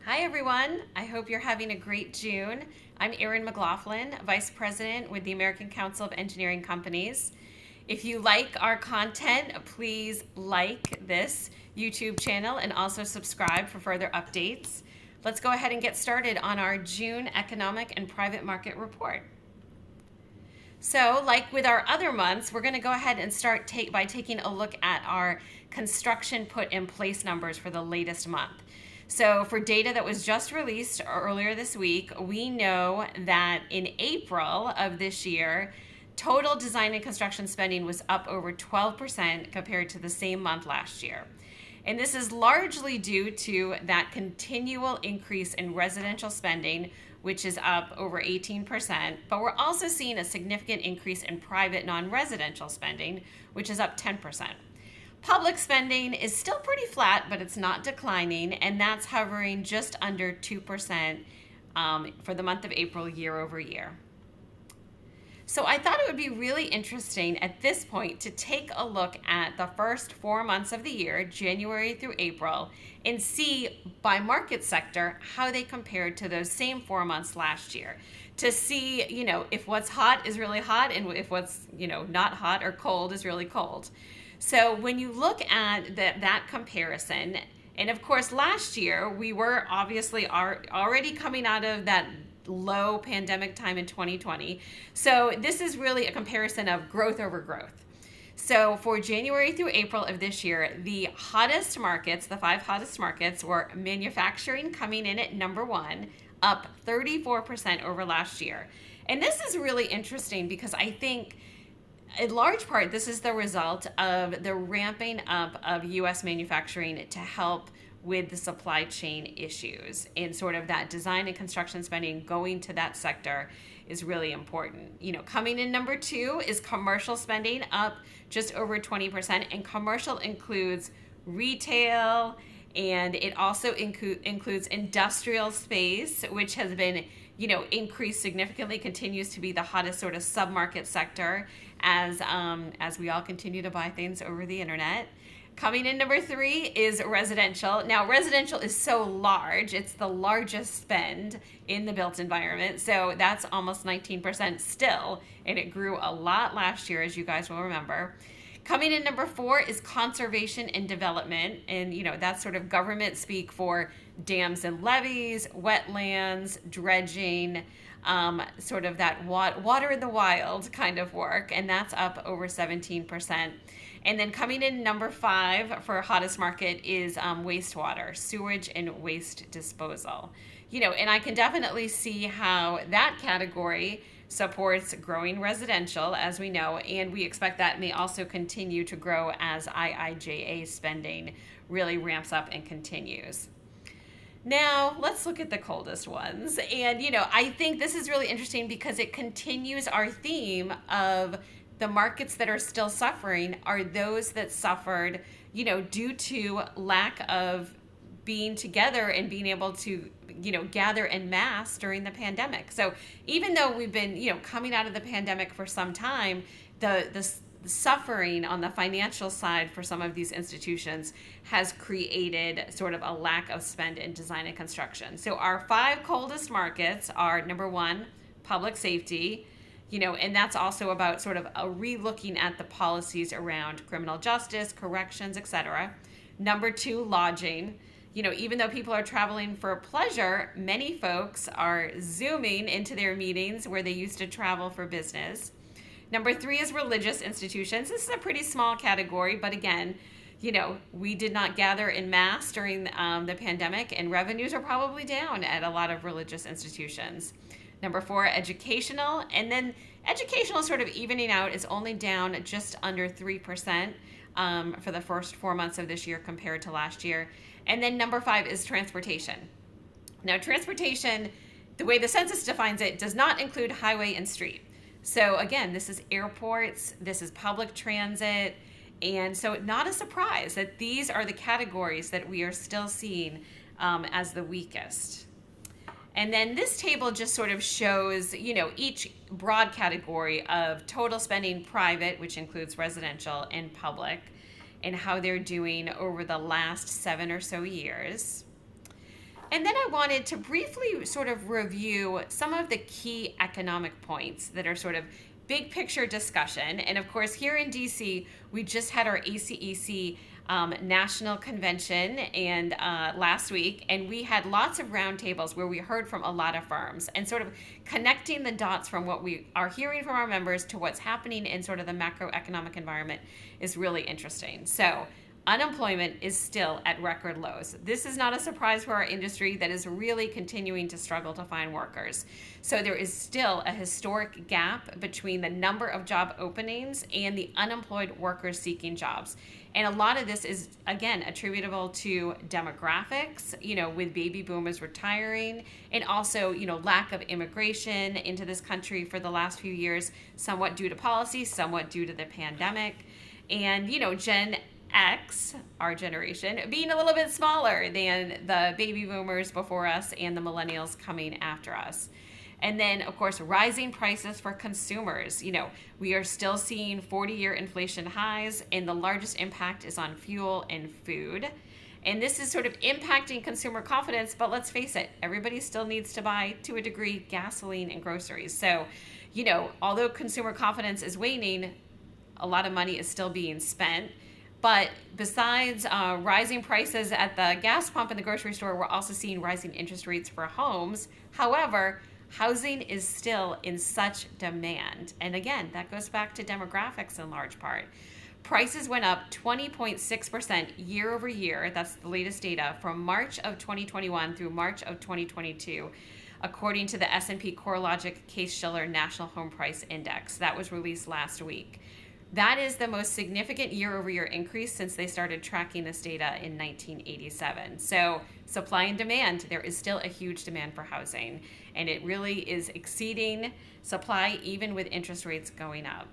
Hi, everyone. I hope you're having a great June. I'm Erin McLaughlin, Vice President with the American Council of Engineering Companies. If you like our content, please like this YouTube channel and also subscribe for further updates. Let's go ahead and get started on our June Economic and Private Market Report. So, like with our other months, we're going to go ahead and start by taking a look at our construction put in place numbers for the latest month. So, for data that was just released earlier this week, we know that in April of this year, total design and construction spending was up over 12% compared to the same month last year. And this is largely due to that continual increase in residential spending, which is up over 18%, but we're also seeing a significant increase in private non-residential spending, which is up 10%. Public spending is still pretty flat, but it's not declining, and that's hovering just under 2% for the month of April year over year. So I thought it would be really interesting at this point to take a look at the first 4 months of the year, January through April, and see by market sector how they compared to those same 4 months last year, to see, if what's hot is really hot and if what's, not hot or cold is really cold. So when you look at that comparison, and of course last year we were obviously already coming out of that low pandemic time in 2020. So this is really a comparison of growth over growth. So for January through April of this year, the hottest markets, the 5 hottest markets, were manufacturing coming in at number 1, up 34% over last year. And this is really interesting because I think in large part, this is the result of the ramping up of U.S. manufacturing to help with the supply chain issues, and sort of that design and construction spending going to that sector is really important. Coming in number 2 is commercial spending, up just over 20%, and commercial includes retail, and it also includes industrial space, which has been increased significantly, continues to be the hottest sort of sub-market sector as we all continue to buy things over the internet. Coming in number 3 is residential. Now, residential is so large. It's the largest spend in the built environment. So that's almost 19% still, and it grew a lot last year, as you guys will remember. Coming in number 4 is conservation and development. And, that's sort of government speak for dams and levees, wetlands, dredging, sort of that water in the wild kind of work. And that's up over 17%. And then coming in number 5 for hottest market is wastewater, sewage and waste disposal. And I can definitely see how that category supports growing residential, as we know, and we expect that may also continue to grow as IIJA spending really ramps up and continues. Now, let's look at the coldest ones. And, I think this is really interesting because it continues our theme of the markets that are still suffering are those that suffered, due to lack of being together and being able to, gather en masse during the pandemic. So even though we've been, coming out of the pandemic for some time, the suffering on the financial side for some of these institutions has created sort of a lack of spend in design and construction. So our 5 coldest markets are number 1, public safety, and that's also about sort of a re-looking at the policies around criminal justice, corrections, etc. Number 2, lodging. Even though people are traveling for pleasure, many folks are Zooming into their meetings where they used to travel for business. Number 3 is religious institutions. This is a pretty small category, but again, we did not gather en masse during the pandemic, and revenues are probably down at a lot of religious institutions. Number 4, educational, and then educational sort of evening out is only down just under 3% for the first 4 months of this year compared to last year. And then number 5 is transportation. Now, transportation, the way the census defines it, does not include highway and street. So again, this is airports, this is public transit, and so not a surprise that these are the categories that we are still seeing as the weakest. And then this table just sort of shows, each broad category of total spending private, which includes residential, and public, and how they're doing over the last 7 or so years. And then I wanted to briefly sort of review some of the key economic points that are sort of big picture discussion. And of course, here in DC, we just had our ACEC national convention and last week, and we had lots of roundtables where we heard from a lot of firms and sort of connecting the dots from what we are hearing from our members to what's happening in sort of the macroeconomic environment is really interesting. So unemployment is still at record lows. This is not a surprise for our industry that is really continuing to struggle to find workers. So there is still a historic gap between the number of job openings and the unemployed workers seeking jobs. And a lot of this is, again, attributable to demographics, with baby boomers retiring, and also, lack of immigration into this country for the last few years, somewhat due to policy, somewhat due to the pandemic. And, Gen X, our generation, being a little bit smaller than the baby boomers before us and the millennials coming after us. And then, of course, rising prices for consumers. We are still seeing 40-year inflation highs, and the largest impact is on fuel and food. And this is sort of impacting consumer confidence, but let's face it, everybody still needs to buy, to a degree, gasoline and groceries. So, although consumer confidence is waning, a lot of money is still being spent. But besides rising prices at the gas pump and the grocery store, we're also seeing rising interest rates for homes. However, housing is still in such demand. And again, that goes back to demographics in large part. Prices went up 20.6% year over year. That's the latest data from March of 2021 through March of 2022, according to the S&P CoreLogic Case-Shiller National Home Price Index. That was released last week. That is the most significant year-over-year increase since they started tracking this data in 1987. So supply and demand, there is still a huge demand for housing, and it really is exceeding supply even with interest rates going up.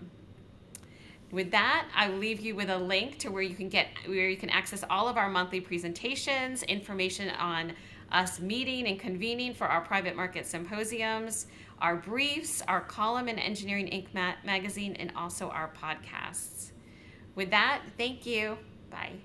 With that, I will leave you with a link to where you can access all of our monthly presentations, information on us meeting and convening for our private market symposiums, our briefs, our column in Engineering Inc. magazine, and also our podcasts. With that, thank you. Bye.